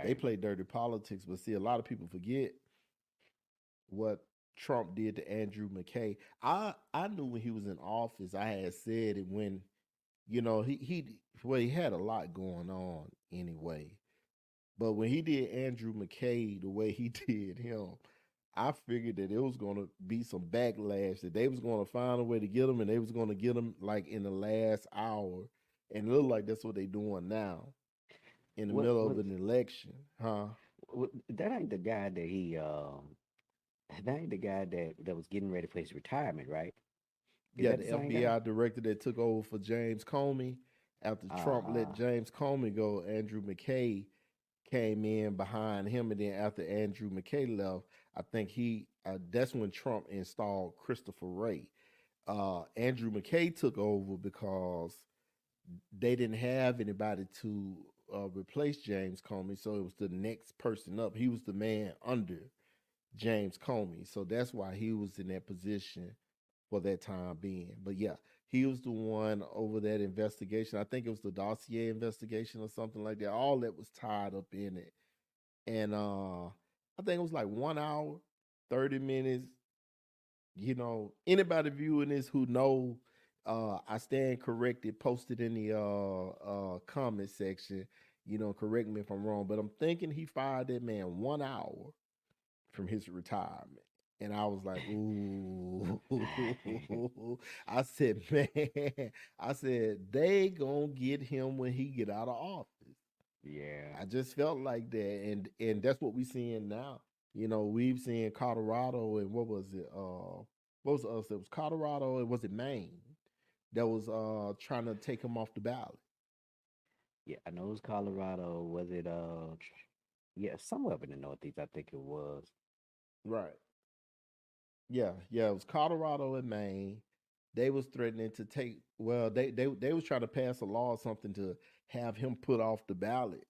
They Right. play dirty politics, but see, a lot of people forget what Trump did to Andrew McCabe. I knew when he was in office, I had said it when he had a lot going on anyway. But when he did Andrew McCabe the way he did him, I figured that it was going to be some backlash, that they was going to find a way to get him, and they was going to get him like in the last hour. And it looked like that's what they doing now in the What middle of what, an election, huh? that ain't the guy that he that ain't the guy that was getting ready for his retirement, right? Is Yeah, that the the same guy? FBI director that took over for James Comey after Trump let Uh-huh. James Comey go, Andrew McCabe came in behind him, and then after Andrew McCabe left, I think that's when Trump installed Christopher Wray. Andrew McCabe took over because they didn't have anybody to replace James Comey, so it was the next person up. He was the man under James Comey, so that's why he was in that position for that time being. But yeah, he was the one over that investigation. I think it was the dossier investigation or something like that. All that was tied up in it, and I think it was like 1 hour, 30 minutes. Anybody viewing this who know, I stand corrected. Posted in the comment section. Correct me if I'm wrong, but I'm thinking he fired that man 1 hour from his retirement. And I was like, ooh. I said, man, I said, they gonna get him when he get out of office. Yeah. I just felt like that. And that's what we seeing now. We've seen Colorado and what was it? What was us? It was Colorado and was it Maine that was trying to take him off the ballot. Yeah, I know it was Colorado. Was it yeah, somewhere up in the Northeast, I think it was. Right. Yeah, it was Colorado and Maine. They was threatening to take. Well, they was trying to pass a law or something to have him put off the ballot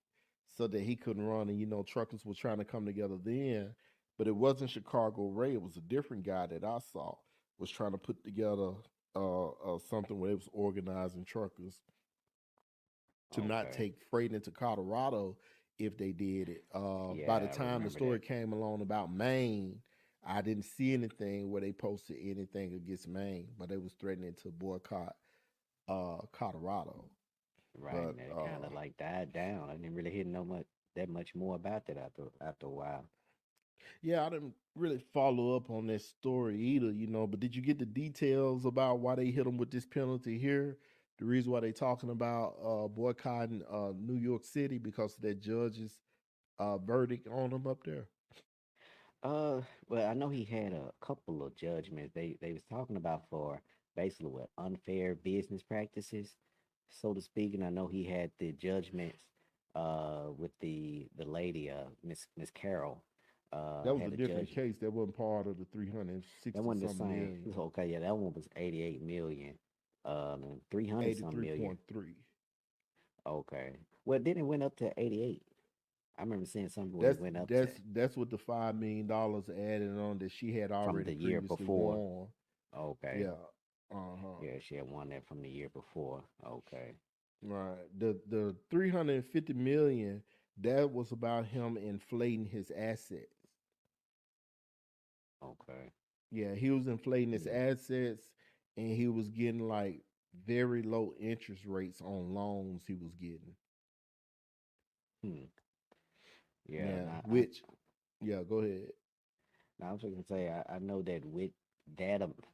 so that he couldn't run. And truckers were trying to come together then, but it wasn't Chicago Ray. It was a different guy that I saw was trying to put together something where it was organizing truckers to not Okay. take freight into Colorado if they did it. By the Yeah, I time the remember that. story came along about Maine, I didn't see anything where they posted anything against Maine, but they was threatening to boycott Colorado. Right, But and it kind of like died down. I didn't really hear no much that much more about that after a while. yeah, I didn't really follow up on that story either. But did you get the details about why they hit them with this penalty here? The reason why they talking about boycotting New York City because of that judge's verdict on them up there. Well, I know he had a couple of judgments. They was talking about for basically what unfair business practices, so to speak. And I know he had the judgments with the lady Miss Carroll That was a had a different judgment. case. That wasn't part of the That 360 wasn't the something same. million. Okay, yeah, that one was 88 million. And 300 some million. 83.3. Okay. Well, then it went up to 88. I remember seeing something where it That's went up to that's that's what the $5 million added on that she had from already the year previously before. won. Okay. Yeah. Uh-huh. Yeah, she had won that from the year before. Okay. Right. The 350 million, that was about him inflating his assets. Okay. Yeah, he was inflating his Hmm. assets and he was getting like very low interest rates on loans he was getting. Hmm. Yeah. Yeah, which yeah, go ahead. Now I was going to say, I know that with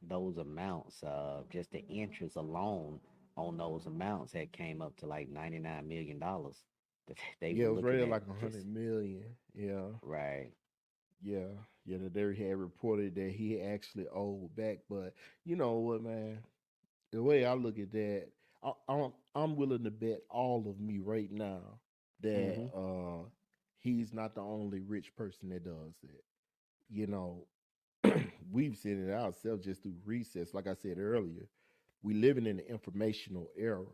those amounts, just the interest alone on those amounts had came up to like $99 million that they Yeah, were it was looking rated at like a just 100 million. Yeah, right. yeah, yeah. The Derry had reported that he actually owed back, but you know what, man? The way I look at that, I'm willing to bet all of me right now that Mm-hmm. he's not the only rich person that does that. You know, we've seen it ourselves just through recess. Like I said earlier, we living in an informational era.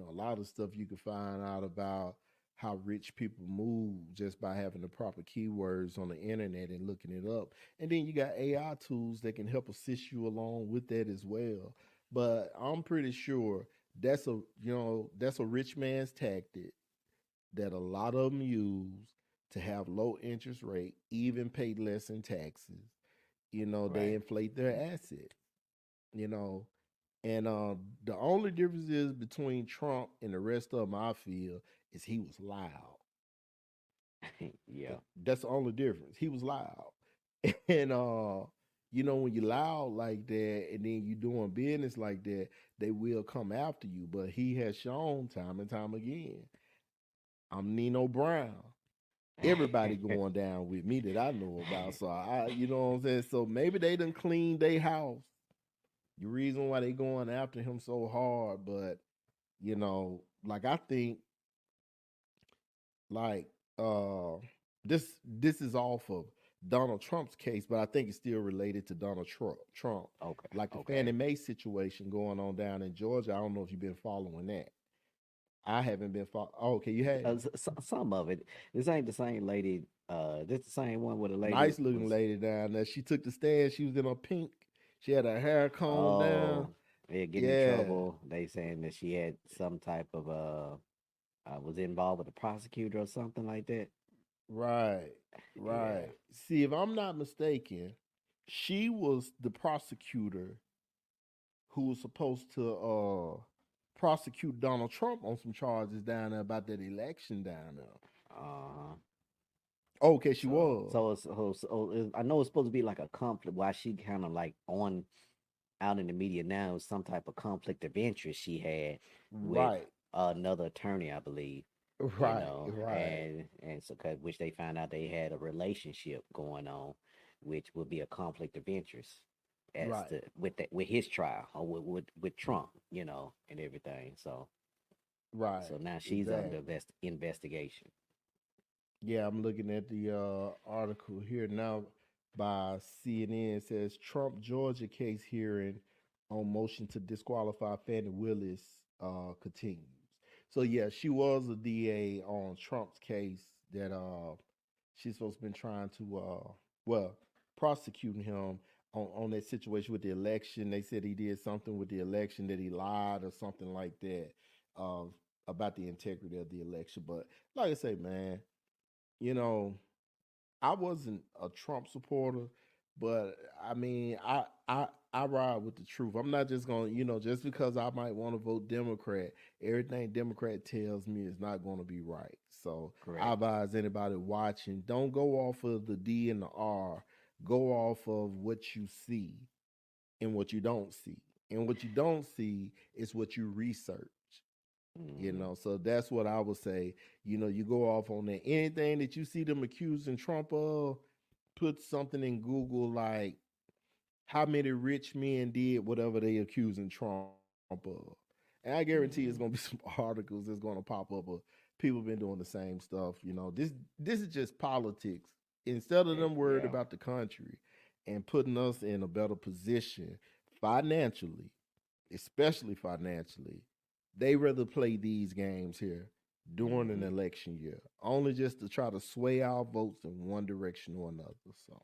A lot of stuff you can find out about how rich people move just by having the proper keywords on the internet and looking it up. And then you got AI tools that can help assist you along with that as well. But I'm pretty sure that's a rich man's tactic that a lot of them use to have low interest rate, even pay less in taxes. They Right. inflate their assets. You know, and the only difference is between Trump and the rest of them, I feel, is he was loud. Yeah. That's the only difference. He was loud. And when you loud like that and then you doing business like that, they will come after you. But he has shown time and time again, I'm Nino Brown. Everybody going down with me that I know about. So you know what I'm saying? So maybe they done cleaned their house. The reason why they going after him so hard, but like I think like uh this is off of Donald Trump's case, but I think it's still related to Donald Trump. Okay. Like the Fannie Okay. Mae situation going on down in Georgia. I don't know if you've been following that. I haven't been following. Oh, okay, you have. Some of it. This ain't the same lady. This the same one where the lady Nice looking was. lady down there. She took the stand. She was in a pink. She had her hair combed down. Oh, they're getting in Yeah, trouble. They saying that she had some type of was involved with a prosecutor or something like that. right, Yeah. right. See, if I'm not mistaken, she was the prosecutor who was supposed to prosecute Donald Trump on some charges down there about that election down there. Uh, Okay, she so was. so it's, I know it's supposed to be like a conflict. Why she kind of like on out in the media now is some type of conflict of interest she had with Right, another attorney, I believe. right, right, And so which they found out they had a relationship going on, which would be a conflict of interest as right, to with his trial or with Trump, and everything. So right. now she's under Exactly. investigation. Yeah, I'm looking at the article here now by CNN. It says Trump Georgia case hearing on motion to disqualify Fannie Willis continues. So yeah, she was a DA on Trump's case that she's supposed to been trying to well prosecuting him on that situation with the election. They said he did something with the election, that he lied or something like that uh, about the integrity of the election. But like I say, man, you know, I wasn't a Trump supporter, but I mean, I ride with the truth. I'm not just going, to just because I might want to vote Democrat, everything Democrat tells me is not going to be right. So I Correct. advise anybody watching, don't go off of the D and the R. Go off of what you see and what you don't see. And what you don't see is what you research. Hmm. So that's what I would say. You go off on that. Anything that you see them accusing Trump of, put something in Google like how many rich men did whatever they accusing Trump of. And I guarantee it's gonna be some Hmm. articles that's gonna pop up of people been doing the same stuff. This is just politics. Instead of them worried Yeah. about the country and putting us in a better position financially, especially financially, they rather play these games here during an Hmm. election year, only just to try to sway our votes in one direction or another. So